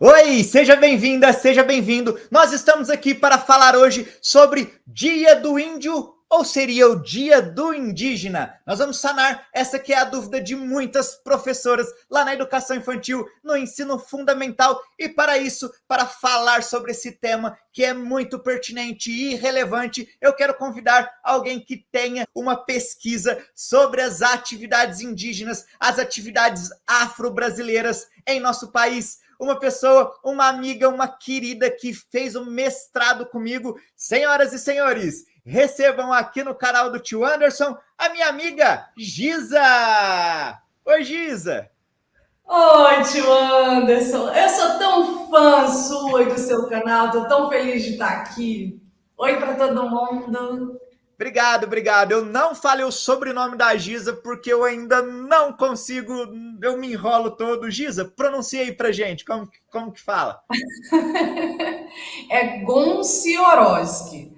Oi, seja bem-vinda, seja bem-vindo. Nós estamos aqui para falar hoje sobre Dia do Índio, ou seria o Dia do Indígena. Nós vamos sanar essa que é a dúvida de muitas professoras lá na educação infantil, no ensino fundamental. E para isso, para falar sobre esse tema que é muito pertinente e relevante, eu quero convidar alguém que tenha uma pesquisa sobre as atividades indígenas, as atividades afro-brasileiras em nosso país. Uma pessoa, uma amiga, uma querida que fez um mestrado comigo. Senhoras e senhores, recebam aqui no canal do Tio Anderson a minha amiga Giza. Oi, Giza. Oi, tio Anderson. Eu sou tão fã sua e do seu canal, tô tão feliz de estar aqui. Oi para todo mundo. Obrigado. Eu não falei o sobrenome da Giza porque eu ainda não consigo, eu me enrolo todo. Giza, pronuncia aí pra gente, como que fala? É Gonciorowski.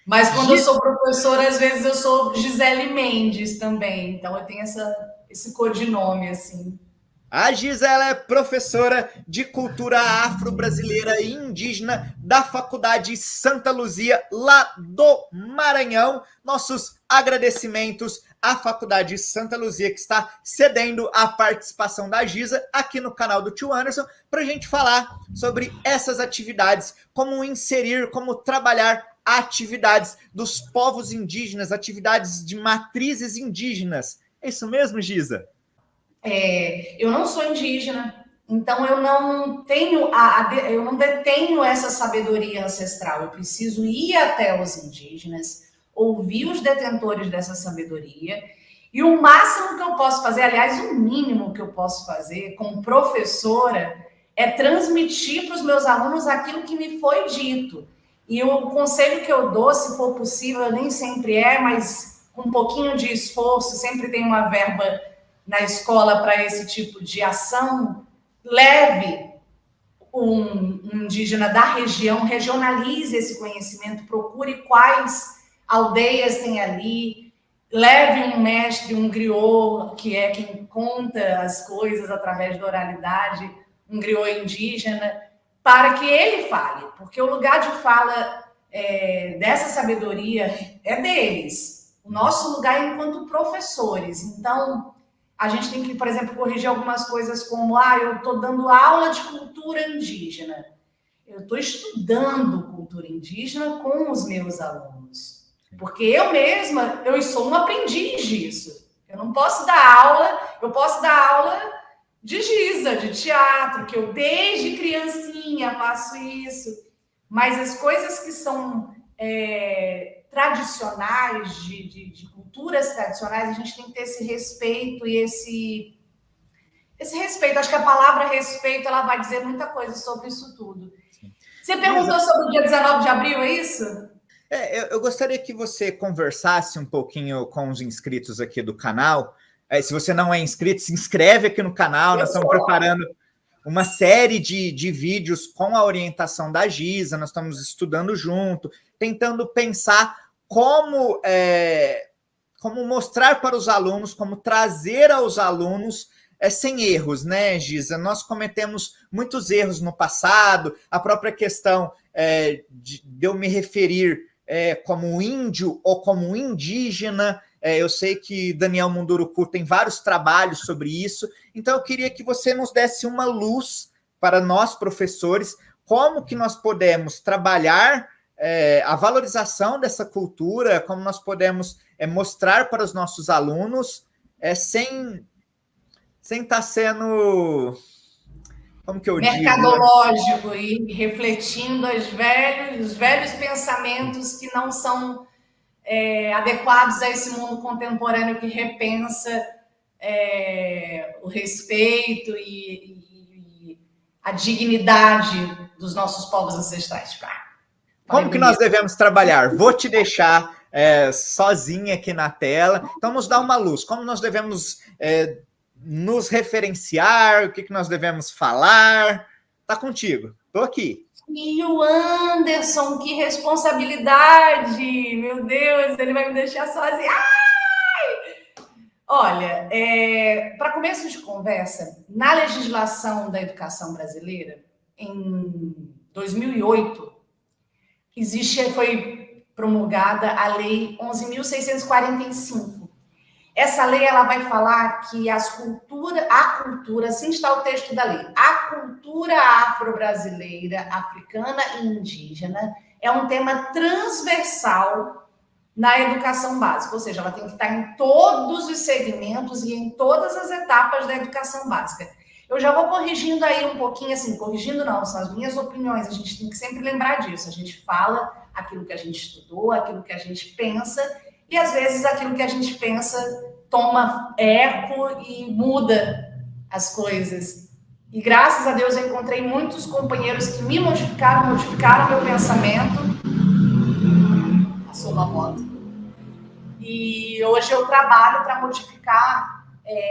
Mas quando eu Gi- sou professora, às vezes eu sou Gisele Mendes também. Então eu tenho esse codinome, assim. A Giza, ela é professora de cultura afro-brasileira e indígena da Faculdade Santa Luzia, lá do Maranhão. Nossos agradecimentos à Faculdade Santa Luzia, que está cedendo a participação da Giza aqui no canal do Tio Anderson, para a gente falar sobre essas atividades, como inserir, como trabalhar atividades dos povos indígenas, atividades de matrizes indígenas. É isso mesmo, Giza? Eu não sou indígena, então eu não detenho essa sabedoria ancestral. Eu preciso ir até os indígenas, ouvir os detentores dessa sabedoria, e o máximo que eu posso fazer, aliás, o mínimo que eu posso fazer como professora, é transmitir para os meus alunos aquilo que me foi dito. E o conselho que eu dou, se for possível, nem sempre é, mas com um pouquinho de esforço, sempre tem uma verba na escola para esse tipo de ação, leve um indígena da região, regionalize esse conhecimento, procure quais aldeias tem ali, leve um mestre, um griot, que é quem conta as coisas através da oralidade, um griot indígena, para que ele fale, porque o lugar de fala dessa sabedoria é deles. O nosso lugar é enquanto professores. Então, a gente tem que, por exemplo, corrigir algumas coisas como, eu estou dando aula de cultura indígena. Eu estou estudando cultura indígena com os meus alunos. Porque eu mesma, eu sou um aprendiz disso. Eu não posso dar aula, eu posso dar aula de giza, de teatro, que eu desde criancinha faço isso. Mas as coisas que são tradicionais, de culturas tradicionais, a gente tem que ter esse respeito e esse respeito. Acho que a palavra respeito ela vai dizer muita coisa sobre isso tudo. Você Giza, perguntou sobre o dia 19 de abril, é isso? eu gostaria que você conversasse um pouquinho com os inscritos aqui do canal. Se você não é inscrito, se inscreve aqui no canal. Eu Nós estamos sou. preparando uma série de vídeos com a orientação da Giza. Nós estamos estudando junto, tentando pensar como mostrar para os alunos, como trazer aos alunos sem erros, né, Giza? Nós cometemos muitos erros no passado, a própria questão de eu me referir como índio ou como indígena. Eu sei que Daniel Munduruku tem vários trabalhos sobre isso, então eu queria que você nos desse uma luz para nós, professores, como que nós podemos trabalhar a valorização dessa cultura, como nós podemos mostrar para os nossos alunos sem estar sendo, como que eu digo, Mercadológico e refletindo os velhos pensamentos que não são adequados a esse mundo contemporâneo que repensa o respeito e a dignidade dos nossos povos ancestrais. Falei como que nós bonito. devemos trabalhar? Vou te deixar sozinha aqui na tela, então nos dá uma luz, como nós devemos nos referenciar, o que, que nós devemos falar. Tá contigo, tô aqui. E o Anderson, que responsabilidade! Meu Deus, ele vai me deixar sozinha. Olha, para começo de conversa, na legislação da educação brasileira, em 2008, foi promulgada a Lei 11.645. Essa lei ela vai falar que a cultura, assim está o texto da lei, a cultura afro-brasileira, africana e indígena é um tema transversal na educação básica, ou seja, ela tem que estar em todos os segmentos e em todas as etapas da educação básica. Eu já vou corrigindo aí um pouquinho, assim, corrigindo não, são as minhas opiniões, a gente tem que sempre lembrar disso, a gente fala aquilo que a gente estudou, aquilo que a gente pensa, e às vezes aquilo que a gente pensa toma eco e muda as coisas. E graças a Deus eu encontrei muitos companheiros que me modificaram meu pensamento. Passou uma moto. E hoje eu trabalho para modificar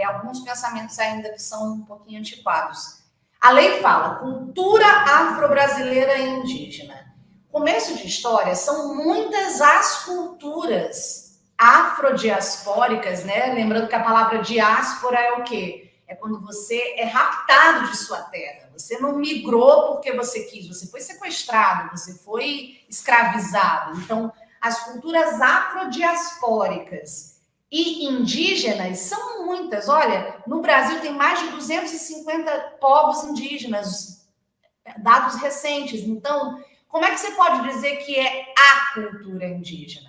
alguns pensamentos ainda que são um pouquinho antiquados. A lei fala cultura afro-brasileira e indígena. Começo de história, são muitas as culturas afrodiaspóricas, né? Lembrando que a palavra diáspora é o quê? É quando você é raptado de sua terra. Você não migrou porque você quis, você foi sequestrado, você foi escravizado. Então, as culturas afrodiaspóricas e indígenas são muitas. Olha, no Brasil tem mais de 250 povos indígenas, dados recentes. Então, como é que você pode dizer que é a cultura indígena?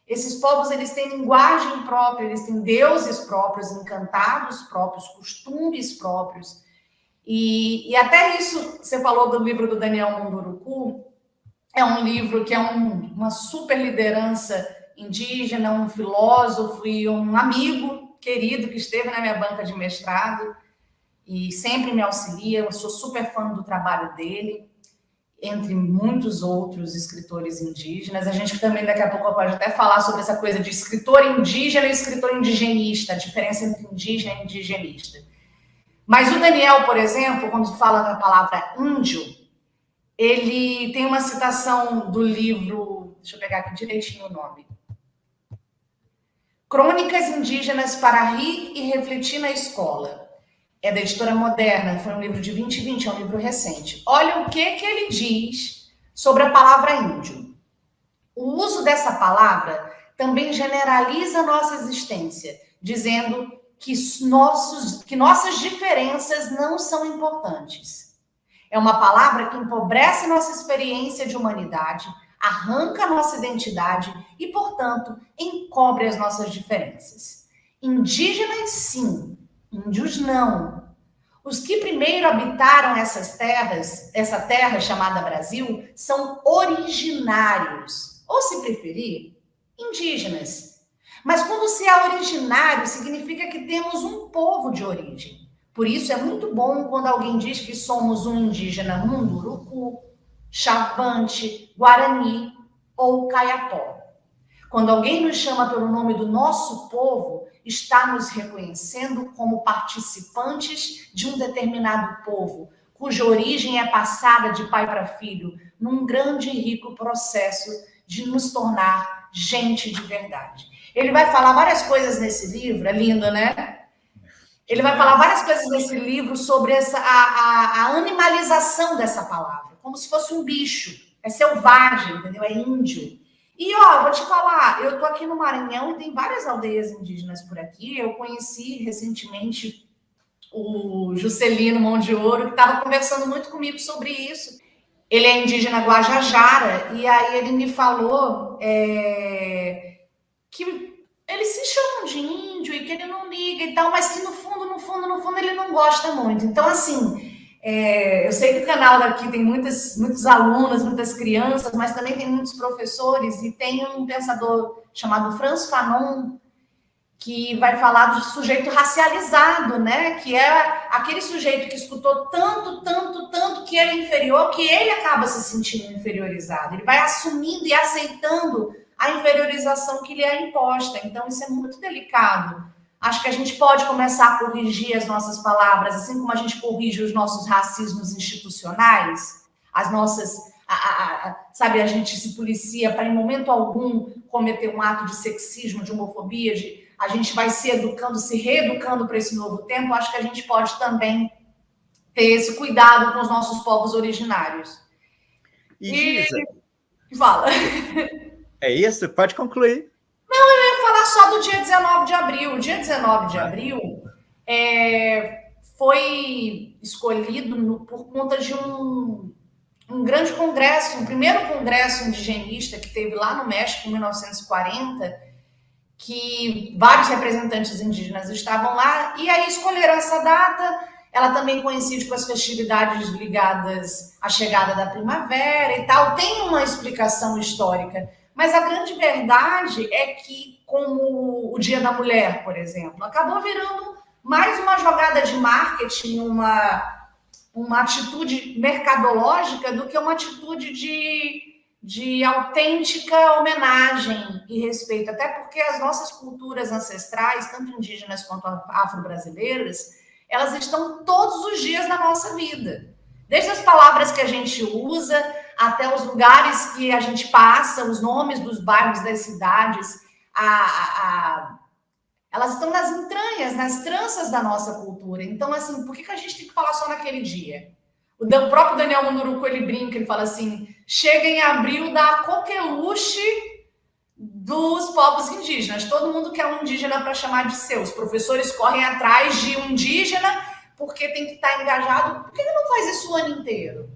Esses povos, eles têm linguagem própria, eles têm deuses próprios, encantados próprios, costumes próprios. E até isso, você falou do livro do Daniel Munduruku, é um livro que é uma super liderança indígena, um filósofo e um amigo querido que esteve na minha banca de mestrado e sempre me auxilia. Eu sou super fã do trabalho dele, entre muitos outros escritores indígenas. A gente também, daqui a pouco, pode até falar sobre essa coisa de escritor indígena e escritor indigenista, a diferença entre indígena e indigenista. Mas o Daniel, por exemplo, quando fala da palavra índio, ele tem uma citação do livro, deixa eu pegar aqui direitinho o nome, Crônicas Indígenas para Rir e Refletir na Escola. É da Editora Moderna, foi um livro de 2020, é um livro recente. Olha o que ele diz sobre a palavra índio. O uso dessa palavra também generaliza a nossa existência, dizendo que nossas diferenças não são importantes. É uma palavra que empobrece nossa experiência de humanidade, arranca nossa identidade e, portanto, encobre as nossas diferenças. Indígenas, sim. Índios, não. Os que primeiro habitaram essas terras, essa terra chamada Brasil, são originários, ou se preferir, indígenas. Mas quando se é originário, significa que temos um povo de origem. Por isso é muito bom quando alguém diz que somos um indígena Munduruku, Chavante, Guarani ou Kayapó. Quando alguém nos chama pelo nome do nosso povo, está nos reconhecendo como participantes de um determinado povo, cuja origem é passada de pai para filho, num grande e rico processo de nos tornar gente de verdade. Ele vai falar várias coisas nesse livro, é lindo, né? Ele vai falar várias coisas nesse livro sobre a animalização dessa palavra, como se fosse um bicho, é selvagem, entendeu? É índio. E, vou te falar, eu tô aqui no Maranhão e tem várias aldeias indígenas por aqui. Eu conheci recentemente o Juscelino Mão de Ouro, que estava conversando muito comigo sobre isso. Ele é indígena Guajajara, e aí ele me falou que eles se chamam de índio e que ele não liga e tal, mas que no fundo, ele não gosta muito. Então, assim... eu sei que o canal daqui tem muitos alunos, muitas crianças, mas também tem muitos professores, e tem um pensador chamado Frantz Fanon, que vai falar do sujeito racializado, né? Que é aquele sujeito que escutou tanto, que ele é inferior, que ele acaba se sentindo inferiorizado. Ele vai assumindo e aceitando a inferiorização que lhe é imposta. Então, isso é muito delicado. Acho que a gente pode começar a corrigir as nossas palavras, assim como a gente corrige os nossos racismos institucionais, as nossas, sabe, a gente se policia para, em momento algum, cometer um ato de sexismo, de homofobia, a gente vai se educando, se reeducando para esse novo tempo. Acho que a gente pode também ter esse cuidado com os nossos povos originários. E Giza, fala. É isso? Pode concluir. Não, eu ia falar só do dia 19 de abril. O dia 19 de abril foi escolhido por conta de um grande congresso, um primeiro congresso indigenista que teve lá no México em 1940, que vários representantes indígenas estavam lá, e aí escolheram essa data. Ela também coincide com as festividades ligadas à chegada da primavera e tal. Tem uma explicação histórica, mas a grande verdade é que, como o Dia da Mulher, por exemplo, acabou virando mais uma jogada de marketing, uma atitude mercadológica do que uma atitude de autêntica homenagem e respeito. Até porque as nossas culturas ancestrais, tanto indígenas quanto afro-brasileiras, elas estão todos os dias na nossa vida. Desde as palavras que a gente usa, até os lugares que a gente passa, os nomes dos bairros, das cidades, elas estão nas entranhas, nas tranças da nossa cultura. Então, assim, por que a gente tem que falar só naquele dia? O próprio Daniel Munduruku, ele brinca, ele fala assim, chega em abril, dá a coqueluche dos povos indígenas. Todo mundo quer um indígena para chamar de seu. Os professores correm atrás de um indígena porque tem que estar engajado. Por que ele não faz isso o ano inteiro?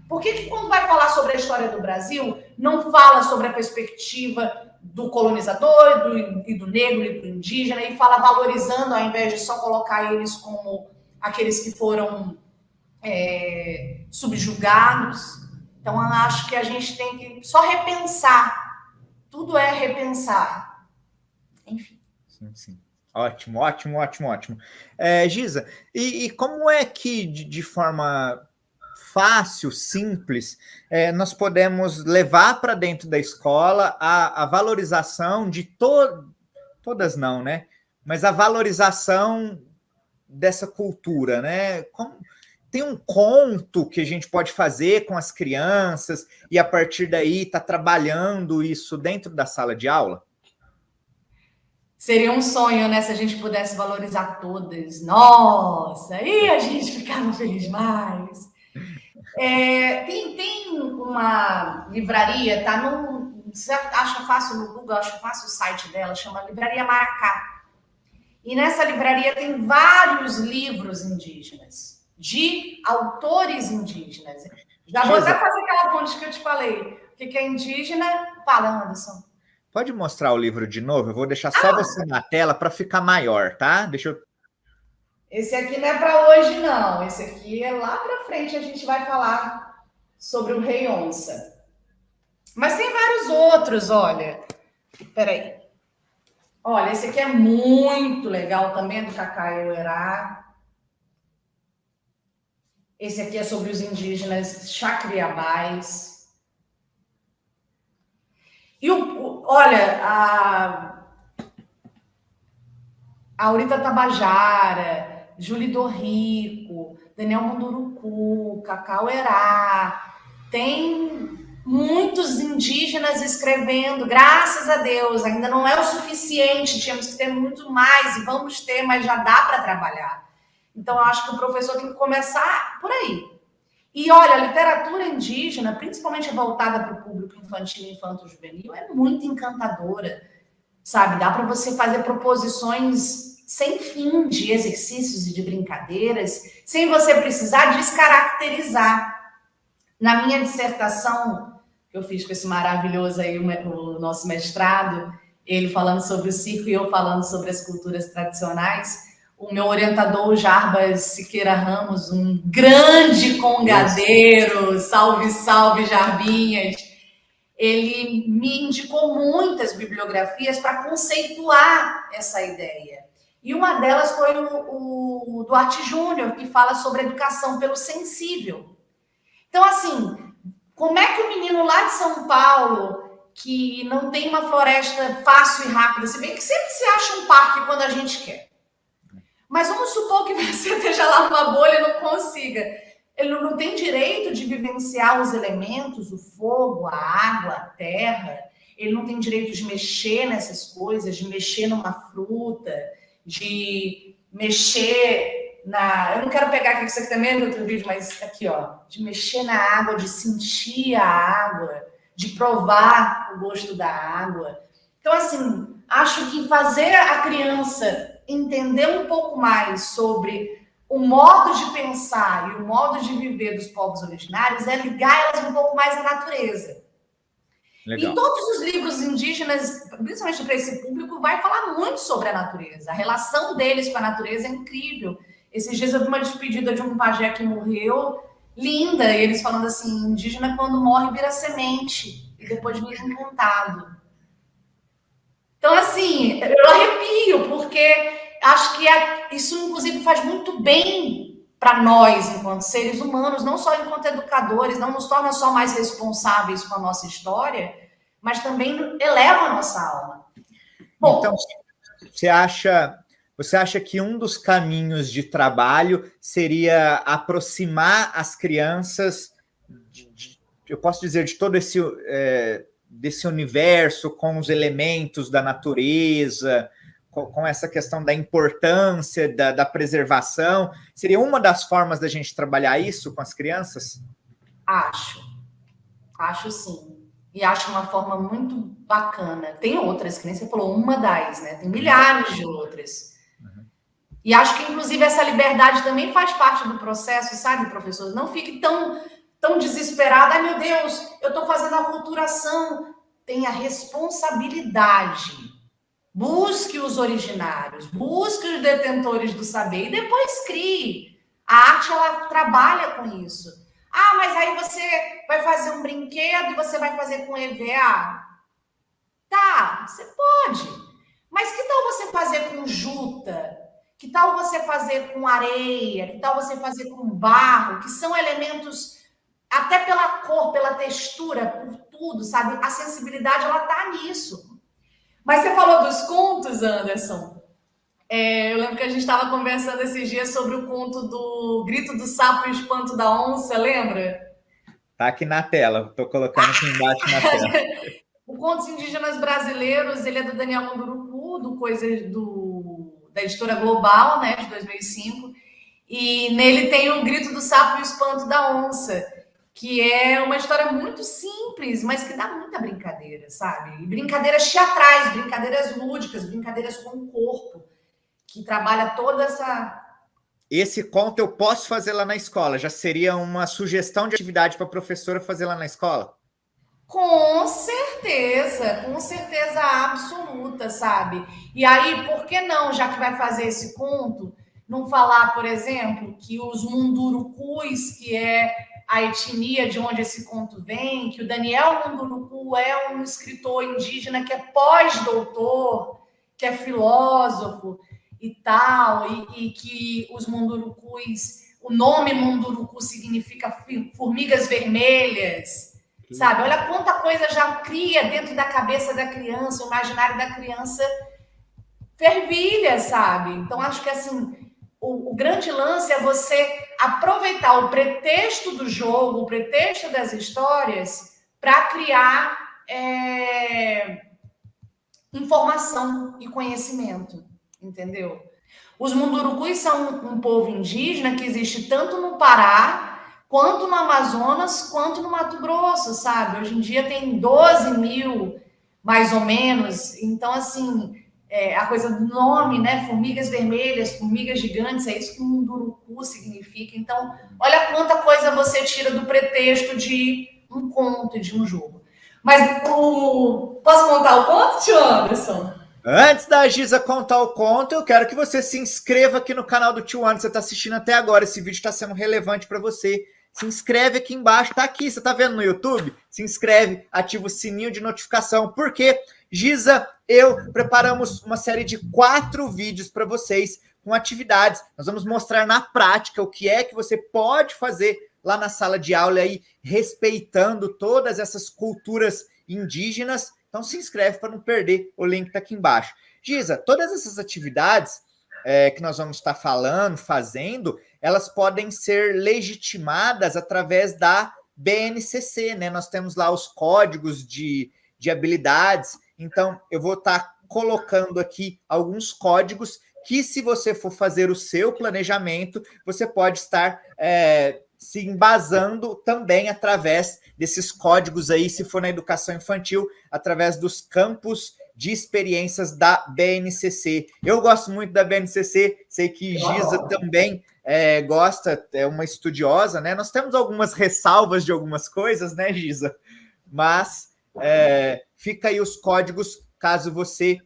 Por que quando vai falar sobre a história do Brasil, não fala sobre a perspectiva do colonizador, do negro e do indígena, e fala valorizando, ao invés de só colocar eles como aqueles que foram subjugados? Então, eu acho que a gente tem que só repensar. Tudo é repensar. Enfim. Sim. Ótimo. Giza, e como é que, de forma fácil, simples, nós podemos levar para dentro da escola a valorização de todas não, né? Mas a valorização dessa cultura, né? Tem um conto que a gente pode fazer com as crianças e a partir daí tá trabalhando isso dentro da sala de aula? Seria um sonho, né? Se a gente pudesse valorizar todas. Nossa, aí a gente ficava feliz demais. Tem uma livraria, tá você acha fácil no Google, acha fácil o site dela, chama Livraria Maracá. E nessa livraria tem vários livros indígenas, de autores indígenas. Já vou até fazer aquela ponte que eu te falei. O que é indígena? Fala, Anderson. Pode mostrar o livro de novo? Eu vou deixar só você na tela para ficar maior, tá? Deixa eu... Esse aqui não é para hoje, não. Esse aqui é lá para frente, a gente vai falar sobre o Rei Onça. Mas tem vários outros, olha. Peraí. Olha, esse aqui é muito legal também, do Cacá Euerá. Esse aqui é sobre os indígenas Chacriabás. E olha, a Aurita Tabajara, Júlio Dorrico, Daniel Munduruku, Cacá Euerá. Tem muitos indígenas escrevendo, graças a Deus. Ainda não é o suficiente, tínhamos que ter muito mais, e vamos ter, mas já dá para trabalhar. Então, eu acho que o professor tem que começar por aí. E, olha, a literatura indígena, principalmente voltada para o público infantil e infanto-juvenil, é muito encantadora, sabe? Dá para você fazer proposições sem fim de exercícios e de brincadeiras, sem você precisar descaracterizar. Na minha dissertação, que eu fiz com esse maravilhoso aí, o nosso mestrado, ele falando sobre o circo e eu falando sobre as culturas tradicionais, o meu orientador, o Jarbas Siqueira Ramos, um grande congadeiro, salve, salve, Jarbinhas, ele me indicou muitas bibliografias para conceituar essa ideia. E uma delas foi o Duarte Júnior, que fala sobre educação pelo sensível. Então, assim, como é que o menino lá de São Paulo, que não tem uma floresta fácil e rápida, se bem que sempre se acha um parque quando a gente quer, mas vamos supor que você esteja lá numa bolha e não consiga. Ele não tem direito de vivenciar os elementos, o fogo, a água, a terra. Ele não tem direito de mexer nessas coisas, de mexer numa fruta, de mexer eu não quero pegar aqui que você também no outro vídeo, mas aqui, ó, de mexer na água, de sentir a água, de provar o gosto da água. Então, assim, acho que fazer a criança entender um pouco mais sobre o modo de pensar e o modo de viver dos povos originários é ligar elas um pouco mais à natureza. Legal. E todos os livros indígenas, principalmente para esse público, vai falar muito sobre a natureza. A relação deles com a natureza é incrível. Esses dias eu vi uma despedida de um pajé que morreu, linda, e eles falando assim, indígena quando morre vira semente, e depois vira encantado. Então, assim, eu arrepio, porque acho que isso, inclusive, faz muito bem para nós, enquanto seres humanos, não só enquanto educadores, não nos torna só mais responsáveis com a nossa história, mas também eleva a nossa alma. Bom, então, você acha que um dos caminhos de trabalho seria aproximar as crianças, eu posso dizer, de todo esse desse universo, com os elementos da natureza, com essa questão da importância da preservação? Seria uma das formas da gente trabalhar isso com as crianças? Acho sim. E acho uma forma muito bacana. Tem outras, que nem você falou, uma das, né? Tem milhares de outras. E acho que, inclusive, essa liberdade também faz parte do processo, sabe, professor? Não fique tão desesperado. Ai, meu Deus, eu estou fazendo a aculturação. Tenha responsabilidade. Busque os originários, busque os detentores do saber e depois crie. A arte, ela trabalha com isso. Ah, mas aí você vai fazer um brinquedo e você vai fazer com EVA? Tá, você pode. Mas que tal você fazer com juta? Que tal você fazer com areia? Que tal você fazer com barro? Que são elementos, até pela cor, pela textura, por tudo, sabe? A sensibilidade, ela tá nisso. Mas você falou dos contos, Anderson. Eu lembro que a gente estava conversando esses dias sobre o conto do Grito do Sapo e o Espanto da Onça, lembra? Tá aqui na tela, estou colocando aqui embaixo na tela. O Contos Indígenas Brasileiros, ele é do Daniel Munduruku, da editora Global, né, de 2005. E nele tem o Grito do Sapo e o Espanto da Onça, que é uma história muito simples, mas que dá muita brincadeira, sabe? E brincadeiras teatrais, brincadeiras lúdicas, brincadeiras com o corpo, que trabalha toda essa... Esse conto eu posso fazer lá na escola? Já seria uma sugestão de atividade para a professora fazer lá na escola? Com certeza absoluta, sabe? E aí, por que não, já que vai fazer esse conto, não falar, por exemplo, que os Mundurucus, que é a etnia de onde esse conto vem, que o Daniel Munduruku é um escritor indígena que é pós-doutor, que é filósofo e tal, e que os Mundurucus, o nome Munduruku significa formigas vermelhas, sabe? Olha quanta coisa já cria dentro da cabeça da criança, o imaginário da criança fervilha, sabe? Então, acho que, assim, o grande lance é você aproveitar o pretexto do jogo, o pretexto das histórias, para criar informação e conhecimento, entendeu? Os Mundurucus são um povo indígena que existe tanto no Pará, quanto no Amazonas, quanto no Mato Grosso, sabe? Hoje em dia tem 12 mil, mais ou menos. Então, assim, a coisa do nome, né? Formigas vermelhas, formigas gigantes, é isso que Munduruku significa. Então, olha quanta coisa você tira do pretexto de um conto, de um jogo. Mas posso contar o conto, tio Anderson? Antes da Giza contar o conto, eu quero que você se inscreva aqui no canal do Tio Anderson. Você está assistindo até agora, esse vídeo está sendo relevante para você. Se inscreve aqui embaixo, tá aqui, você tá vendo no YouTube? Se inscreve, ativa o sininho de notificação, porque Giza, eu preparamos uma série de 4 vídeos para vocês com atividades. Nós vamos mostrar na prática o que é que você pode fazer lá na sala de aula aí, respeitando todas essas culturas indígenas. Então se inscreve para não perder, o link está aqui embaixo. Giza, todas essas atividades que nós vamos estar falando, fazendo, elas podem ser legitimadas através da BNCC, né? Nós temos lá os códigos de habilidades, então eu vou estar colocando aqui alguns códigos que se você for fazer o seu planejamento, você pode estar se embasando também através desses códigos aí, se for na educação infantil, através dos campos de experiências da BNCC. Eu gosto muito da BNCC, sei que Giza também gosta, é uma estudiosa, né? Nós temos algumas ressalvas de algumas coisas, né, Giza? Mas fica aí os códigos, caso você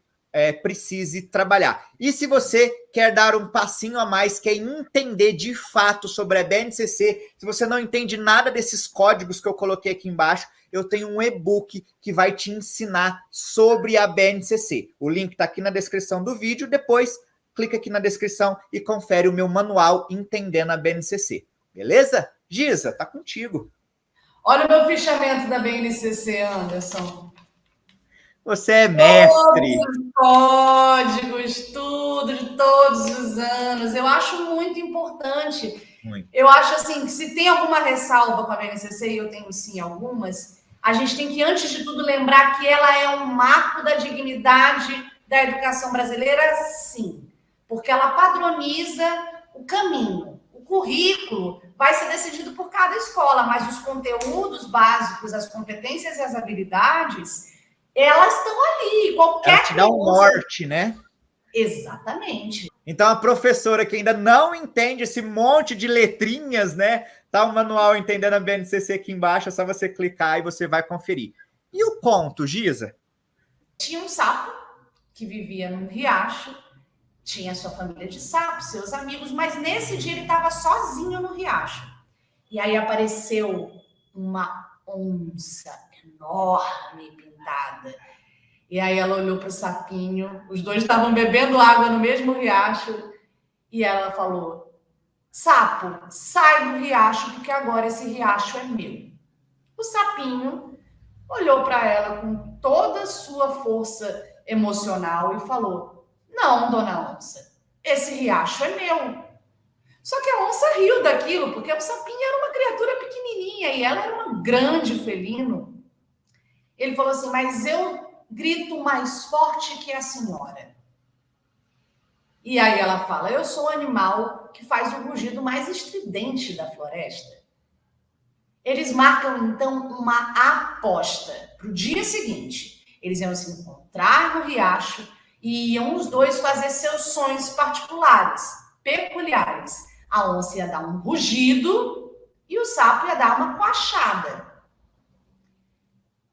precise trabalhar. E se você quer dar um passinho a mais, quer entender de fato sobre a BNCC, se você não entende nada desses códigos que eu coloquei aqui embaixo, eu tenho um e-book que vai te ensinar sobre a BNCC. O link está aqui na descrição do vídeo, depois clica aqui na descrição e confere o meu manual Entendendo a BNCC. Beleza? Giza, tá contigo. Olha o meu fichamento da BNCC, Anderson. Você é mestre. Todos os códigos, tudo de todos os anos. Eu acho muito importante. Muito. Eu acho assim, que se tem alguma ressalva com a BNCC, e eu tenho sim algumas, a gente tem que, antes de tudo, lembrar que ela é um marco da dignidade da educação brasileira, sim. Porque ela padroniza o caminho. O currículo vai ser decidido por cada escola, mas os conteúdos básicos, as competências e as habilidades, elas estão ali. Qualquer ela te dá um norte, né? Exatamente. Então, a professora que ainda não entende esse monte de letrinhas, né? Tá o manual Entendendo a BNCC aqui embaixo, é só você clicar e você vai conferir. E o conto, Giza? Tinha um sapo que vivia num riacho, tinha sua família de sapos, seus amigos, mas nesse dia ele estava sozinho no riacho. E aí apareceu uma onça enorme, pintada. E aí ela olhou para o sapinho, os dois estavam bebendo água no mesmo riacho, e ela falou: sapo, sai do riacho, porque agora esse riacho é meu. O sapinho olhou para ela com toda a sua força emocional e falou: não, dona onça, esse riacho é meu. Só que a onça riu daquilo, porque o sapinho era uma criatura pequenininha e ela era uma grande felino. Ele falou assim: mas eu grito mais forte que a senhora. E aí ela fala: eu sou o animal que faz o rugido mais estridente da floresta. Eles marcam, então, uma aposta para o dia seguinte. Eles iam se encontrar no riacho e iam os dois fazer seus sonhos particulares, peculiares. A onça ia dar um rugido e o sapo ia dar uma coachada.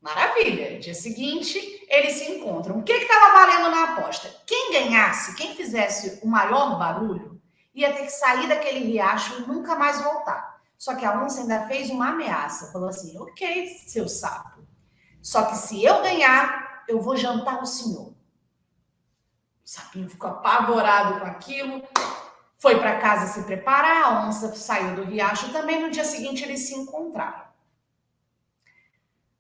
Maravilha. Dia seguinte, eles se encontram. O que estava valendo na aposta? Quem ganhasse, quem fizesse o maior barulho, ia ter que sair daquele riacho e nunca mais voltar. Só que a onça ainda fez uma ameaça. Falou assim: ok, seu sapo. Só que se eu ganhar, eu vou jantar o senhor. O sapinho ficou apavorado com aquilo. Foi para casa se preparar. A onça saiu do riacho também. No dia seguinte, eles se encontraram.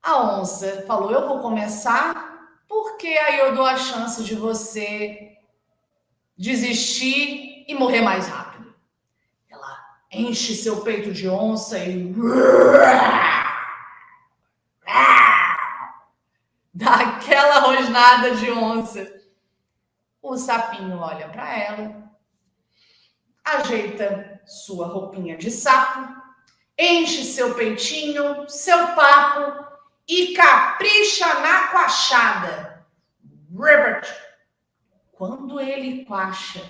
A onça falou: eu vou começar, porque aí eu dou a chance de você desistir e morrer mais rápido. Ela enche seu peito de onça e dá aquela rosnada de onça. O sapinho olha para ela, ajeita sua roupinha de sapo, enche seu peitinho, seu papo e capricha na coachada. Quando ele coacha,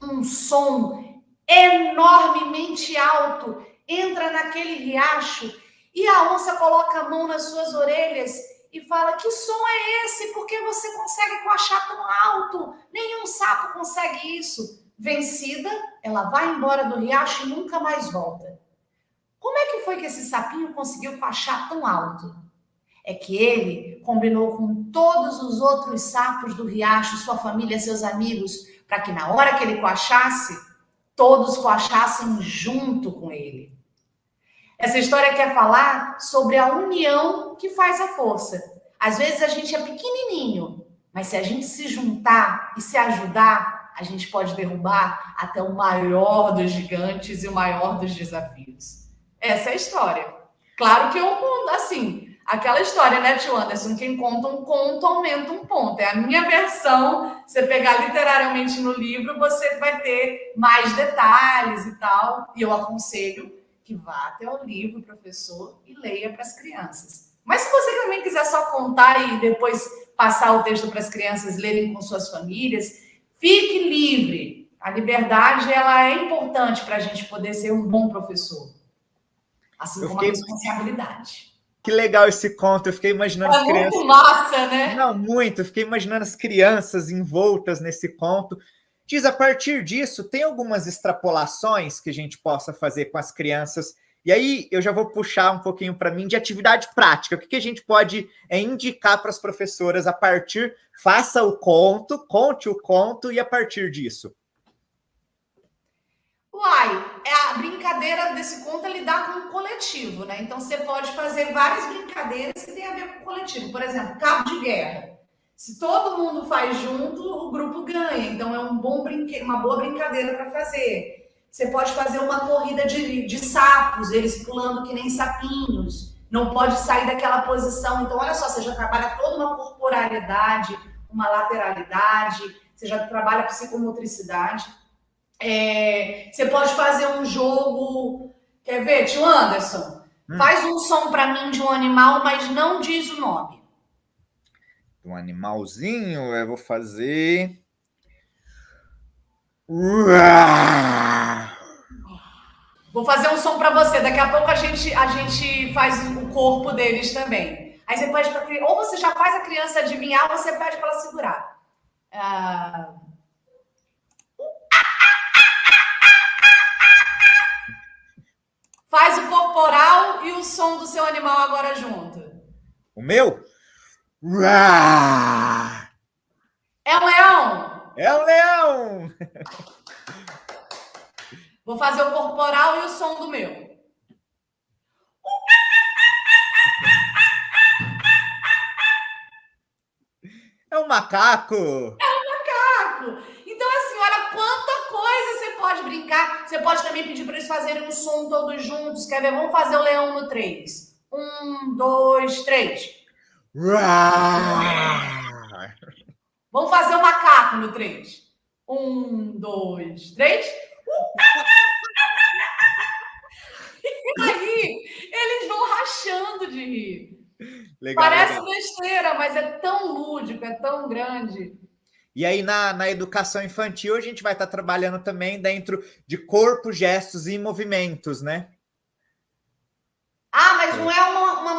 um som enormemente alto entra naquele riacho e a onça coloca a mão nas suas orelhas e fala: que som é esse? Por que você consegue coachar tão alto? Nenhum sapo consegue isso. Vencida, ela vai embora do riacho e nunca mais volta. Como é que foi que esse sapinho conseguiu coachar tão alto? É que ele combinou com todos os outros sapos do riacho, sua família, seus amigos, para que na hora que ele coachasse, todos coachassem junto com ele. Essa história quer falar sobre a união que faz a força. Às vezes a gente é pequenininho, mas se a gente se juntar e se ajudar, a gente pode derrubar até o maior dos gigantes e o maior dos desafios. Essa é a história. Claro que eu, assim, Aquela história, né, tio Anderson? Quem conta um conto aumenta um ponto. É a minha versão. Você pegar literalmente no livro, você vai ter mais detalhes e tal. E eu aconselho que vá até o livro, professor, e leia para as crianças. Mas se você também quiser só contar e depois passar o texto para as crianças lerem com suas famílias, fique livre. A liberdade, ela é importante para a gente poder ser um bom professor. Assim como a responsabilidade. Que legal esse conto, eu fiquei imaginando as crianças... muito massa, né? Não, muito, eu fiquei imaginando as crianças envoltas nesse conto. Diz, a partir disso, tem algumas extrapolações que a gente possa fazer com as crianças? E aí eu já vou puxar um pouquinho para mim de atividade prática. O que a gente pode indicar para as professoras a partir... Faça o conto, conte o conto e a partir disso. Uai, a brincadeira desse conto é lidar com o coletivo, né? Então você pode fazer várias brincadeiras que têm a ver com o coletivo. Por exemplo, cabo de guerra. Se todo mundo faz junto, o grupo ganha. Então é um bom uma boa brincadeira para fazer. Você pode fazer uma corrida de sapos, eles pulando que nem sapinhos. Não pode sair daquela posição. Então, olha só, você já trabalha toda uma corporalidade, uma lateralidade, você já trabalha psicomotricidade. Você pode fazer um jogo. Quer ver, tio Anderson? Faz um som para mim de um animal, mas não diz o nome. Um animalzinho, eu vou fazer. Vou fazer um som para você. Daqui a pouco a gente faz o corpo deles também. Aí você pede para ou você já faz a criança adivinhar, ou você pede para ela segurar. Faz o corporal e o som do seu animal agora junto. O meu? É um leão? É um leão! Vou fazer o corporal e o som do meu. É um macaco! É um macaco! Então, assim, olha quanta coisa você pode brincar. Você pode também pedir para eles fazerem um som todos juntos. Quer ver? Vamos fazer o leão no 3. 1, 2, 3. Vamos fazer o macaco no 3. 1, 2, 3. E aí, eles vão rachando de rir. Legal, parece legal. Besteira, mas é tão lúdico, é tão grande. E aí, na educação infantil, a gente vai estar trabalhando também dentro de corpo, gestos e movimentos, né? Ah, mas não é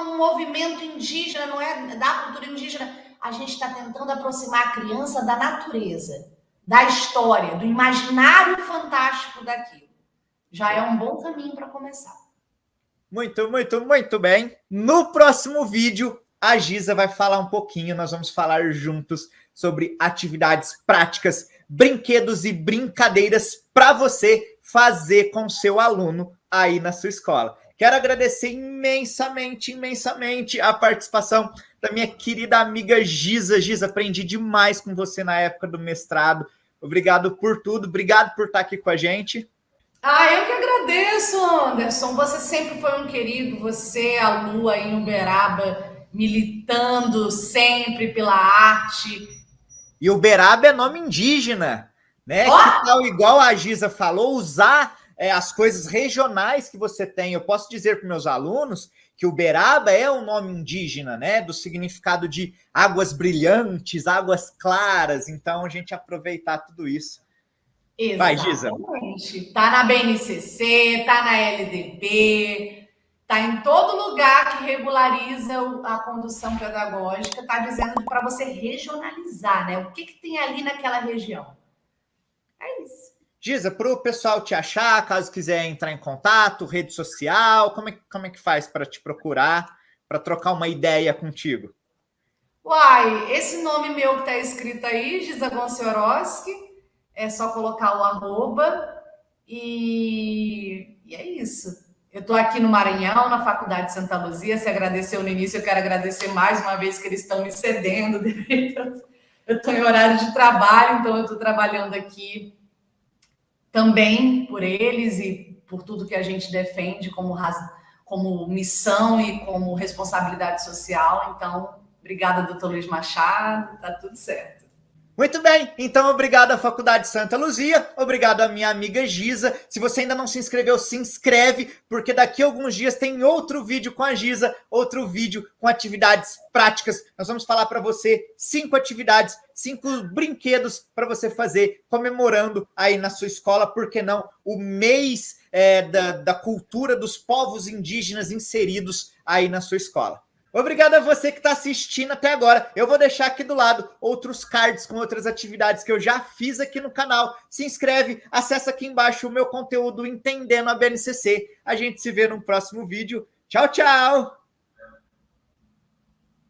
um movimento indígena, não é da cultura indígena. A gente está tentando aproximar a criança da natureza, da história, do imaginário fantástico daquilo. Já é um bom caminho para começar. Muito, muito, muito bem. No próximo vídeo, a Giza vai falar um pouquinho, nós vamos falar juntos sobre atividades práticas, brinquedos e brincadeiras para você fazer com seu aluno aí na sua escola. Quero agradecer imensamente, imensamente a participação da minha querida amiga Giza. Giza, aprendi demais com você na época do mestrado. Obrigado por tudo, obrigado por estar aqui com a gente. Eu que agradeço, Anderson. Você sempre foi um querido. Você, a Lu aí em Uberaba, militando sempre pela arte. E Uberaba é nome indígena, né? Que tal, igual a Giza falou, usar as coisas regionais que você tem. Eu posso dizer para meus alunos que Uberaba é um nome indígena, né? Do significado de águas brilhantes, águas claras. Então, a gente aproveitar tudo isso. Exatamente. Vai, Giza. Tá na BNCC, tá na LDB, tá em todo lugar que regulariza a condução pedagógica, tá dizendo para você regionalizar, né? O que tem ali naquela região. É isso. Giza, para o pessoal te achar, caso quiser entrar em contato, rede social, como é que faz para te procurar, para trocar uma ideia contigo? Uai, esse nome meu que tá escrito aí, Giza Gonciorowski, é só colocar o @ e é isso. Eu estou aqui no Maranhão, na Faculdade de Santa Luzia. Se agradeceu no início, eu quero agradecer mais uma vez que eles estão me cedendo. Eu estou em horário de trabalho, então eu estou trabalhando aqui também por eles e por tudo que a gente defende como como missão e como responsabilidade social. Então, obrigada, doutor Luiz Machado, tá tudo certo. Muito bem, então obrigado à Faculdade Santa Luzia, obrigado à minha amiga Giza. Se você ainda não se inscreveu, se inscreve, porque daqui a alguns dias tem outro vídeo com a Giza, outro vídeo com atividades práticas. Nós vamos falar para você 5 atividades, 5 brinquedos para você fazer, comemorando aí na sua escola, por que não, o mês da cultura dos povos indígenas inseridos aí na sua escola. Obrigado a você que está assistindo até agora. Eu vou deixar aqui do lado outros cards com outras atividades que eu já fiz aqui no canal. Se inscreve, acessa aqui embaixo o meu conteúdo Entendendo a BNCC. A gente se vê no próximo vídeo. Tchau, tchau!